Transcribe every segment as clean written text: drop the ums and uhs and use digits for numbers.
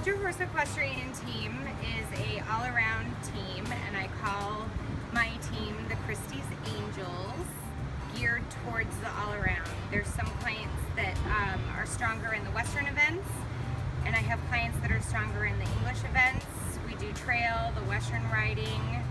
Soldier Horse Equestrian team is a all-around team, and I call my team the Christie's Angels, geared towards the all-around. There's some clients that are stronger in the Western events, and I have clients that are stronger in the English events. We do trail, the Western riding.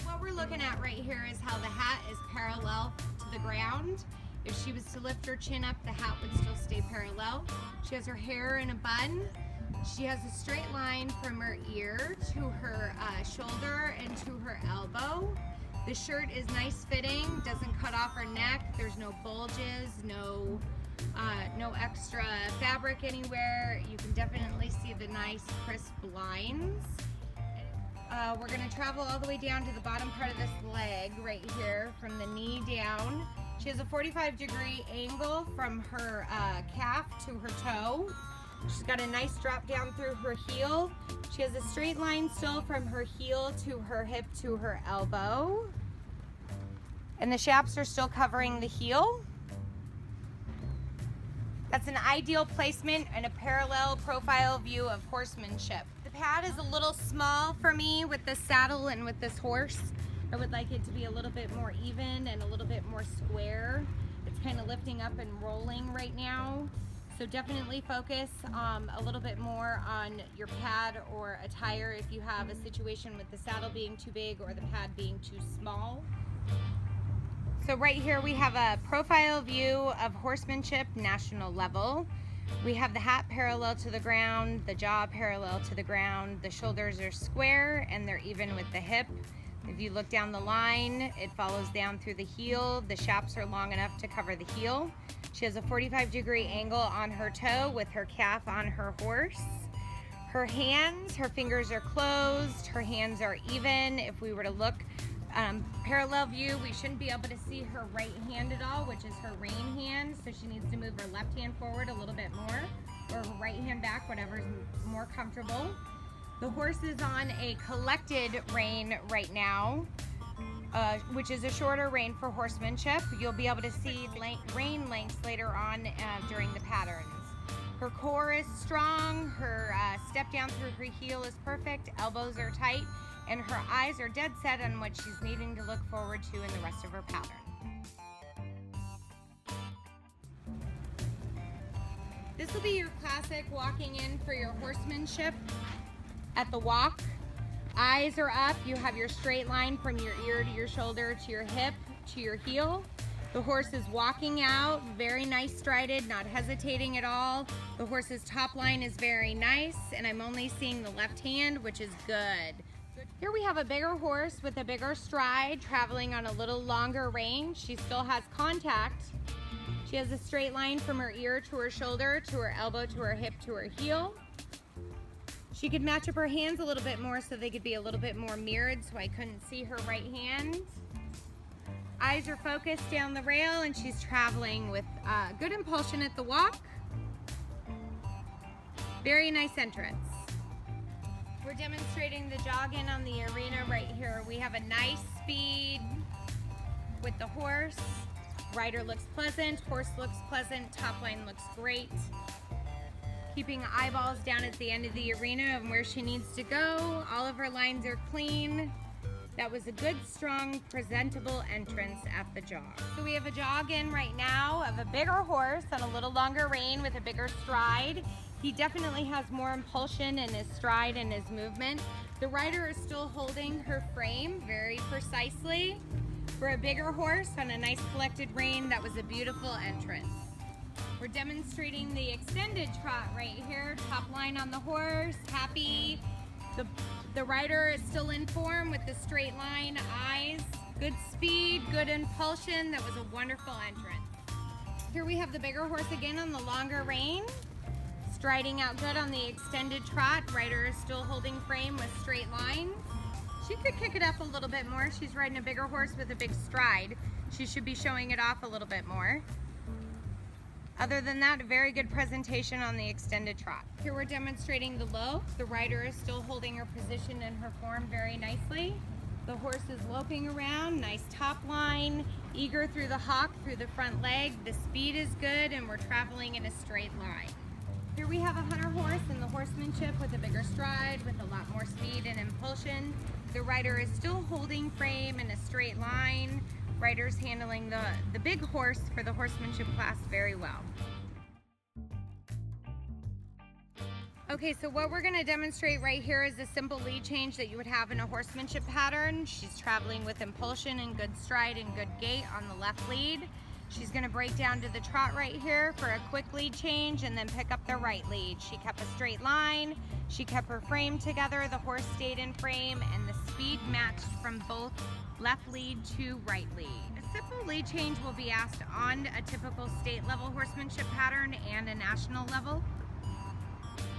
What we're looking at right here is how the hat is parallel to the ground. If she was to lift her chin up, the hat would still stay parallel. She has her hair in a bun. She has a straight line from her ear to her shoulder and to her elbow. The shirt is nice fitting, doesn't cut off her neck. There's no bulges, no extra fabric anywhere. You can definitely see the nice crisp lines. We're going to travel all the way down to the bottom part of this leg right here, from the knee down. She has a 45-degree angle from her calf to her toe. She's got a nice drop down through her heel. She has a straight line still from her heel to her hip to her elbow. And the shafts are still covering the heel. That's an ideal placement and a parallel profile view of horsemanship. The pad is a little small for me with this saddle and with this horse. I would like it to be a little bit more even and a little bit more square. It's kind of lifting up and rolling right now. So definitely focus a little bit more on your pad or attire if you have a situation with the saddle being too big or the pad being too small. So right here we have a profile view of horsemanship national level. We have the hat parallel to the ground, the jaw parallel to the ground, the shoulders are square and they're even with the hip. If you look down the line, it follows down through the heel. The shafts are long enough to cover the heel. She has a 45-degree angle on her toe with her calf on her horse. Her hands, her fingers are closed, her hands are even. If we were to look parallel view, we shouldn't be able to see her right hand at all, which is her rein hand, so she needs to move her left hand forward a little bit more, or her right hand back, whatever's more comfortable. The horse is on a collected rein right now, which is a shorter rein for horsemanship. You'll be able to see rein lengths later on during the patterns. Her core is strong, her step down through her heel is perfect, elbows are tight, and her eyes are dead set on what she's needing to look forward to in the rest of her pattern. This will be your classic walking in for your horsemanship at the walk. Eyes are up, you have your straight line from your ear to your shoulder to your hip to your heel. The horse is walking out, very nice strided, not hesitating at all. The horse's top line is very nice, and I'm only seeing the left hand, which is good. Here we have a bigger horse with a bigger stride, traveling on a little longer range. She still has contact. She has a straight line from her ear to her shoulder, to her elbow, to her hip, to her heel. She could match up her hands a little bit more so they could be a little bit more mirrored so I couldn't see her right hand. Eyes are focused down the rail and she's traveling with good impulsion at the walk. Very nice entrance. We're demonstrating the jog in on the arena right here. We have a nice speed with the horse. Rider looks pleasant, horse looks pleasant, top line looks great. Keeping eyeballs down at the end of the arena and where she needs to go. All of her lines are clean. That was a good, strong, presentable entrance at the jog. So we have a jog in right now of a bigger horse on a little longer rein with a bigger stride. He definitely has more impulsion in his stride and his movement. The rider is still holding her frame very precisely. For a bigger horse on a nice collected rein, that was a beautiful entrance. We're demonstrating the extended trot right here. Top line on the horse, happy. The rider is still in form with the straight line, eyes, good speed, good impulsion. That was a wonderful entrance. Here we have the bigger horse again on the longer rein. Striding out good on the extended trot. Rider is still holding frame with straight lines. She could kick it up a little bit more. She's riding a bigger horse with a big stride. She should be showing it off a little bit more. Other than that, a very good presentation on the extended trot. Here we're demonstrating the low. The rider is still holding her position and her form very nicely. The horse is loping around, nice top line, eager through the hock, through the front leg. The speed is good and we're traveling in a straight line. Here we have a hunter horse in the horsemanship with a bigger stride, with a lot more speed and impulsion. The rider is still holding frame in a straight line. Rider's handling the big horse for the horsemanship class very well. Okay, so what we're gonna demonstrate right here is a simple lead change that you would have in a horsemanship pattern. She's traveling with impulsion and good stride and good gait on the left lead. She's gonna break down to the trot right here for a quick lead change and then pick up the right lead. She kept a straight line, she kept her frame together, the horse stayed in frame, and the speed matched from both left lead to right lead. A simple lead change will be asked on a typical state level horsemanship pattern and a national level.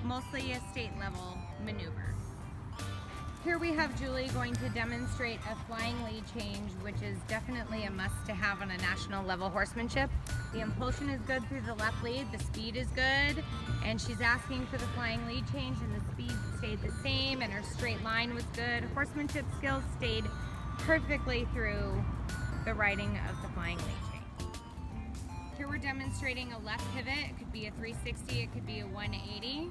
Mostly a state level maneuver. Here we have Julie going to demonstrate a flying lead change, which is definitely a must to have on a national level horsemanship. The impulsion is good through the left lead, the speed is good, and she's asking for the flying lead change and the speed stayed the same and her straight line was good. Horsemanship skills stayed perfectly through the riding of the flying lead change. Here we're demonstrating a left pivot. It could be a 360, it could be a 180.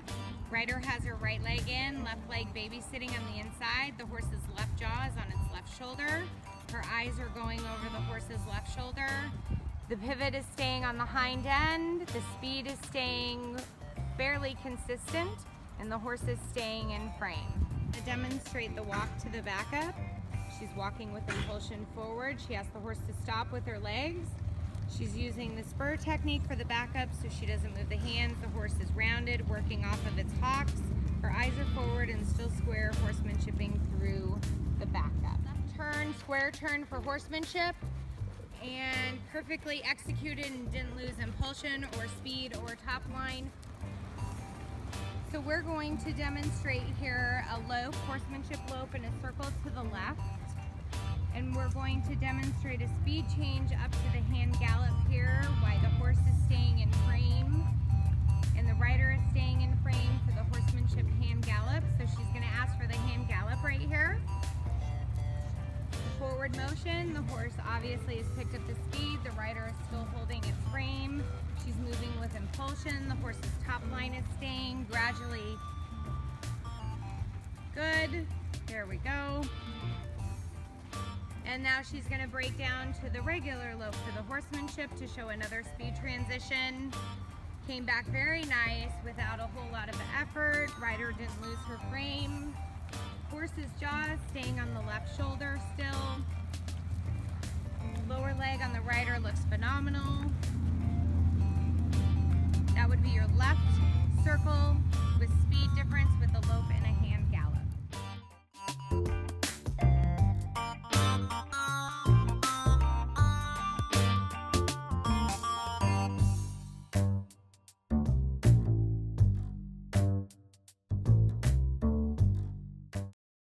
Rider has her right leg in, left leg babysitting on the inside. The horse's left jaw is on its left shoulder. Her eyes are going over the horse's left shoulder. The pivot is staying on the hind end. The speed is staying fairly consistent, and the horse is staying in frame. To demonstrate the walk to the backup, she's walking with impulsion forward. She asks the horse to stop with her legs. She's using the spur technique for the backup so she doesn't move the hands. The horse is rounded, working off of its hocks. Her eyes are forward and still square, horsemanshiping through the backup. Left turn, square turn for horsemanship, and perfectly executed and didn't lose impulsion or speed or top line. So we're going to demonstrate here a lope, horsemanship lope in a circle to the left. And we're going to demonstrate a speed change up to the hand gallop here, while the horse is staying in frame and the rider is staying in frame for the horsemanship hand gallop. So she's going to ask for the hand gallop right here. Forward motion, the horse obviously has picked up the speed, the rider is still holding its frame. She's moving with impulsion, the horse's top line is staying gradually. Good, there we go. And now she's going to break down to the regular lope for the horsemanship to show another speed transition. Came back very nice without a whole lot of effort. Rider didn't lose her frame. Horse's jaw staying on the left shoulder still. Lower leg on the rider looks phenomenal.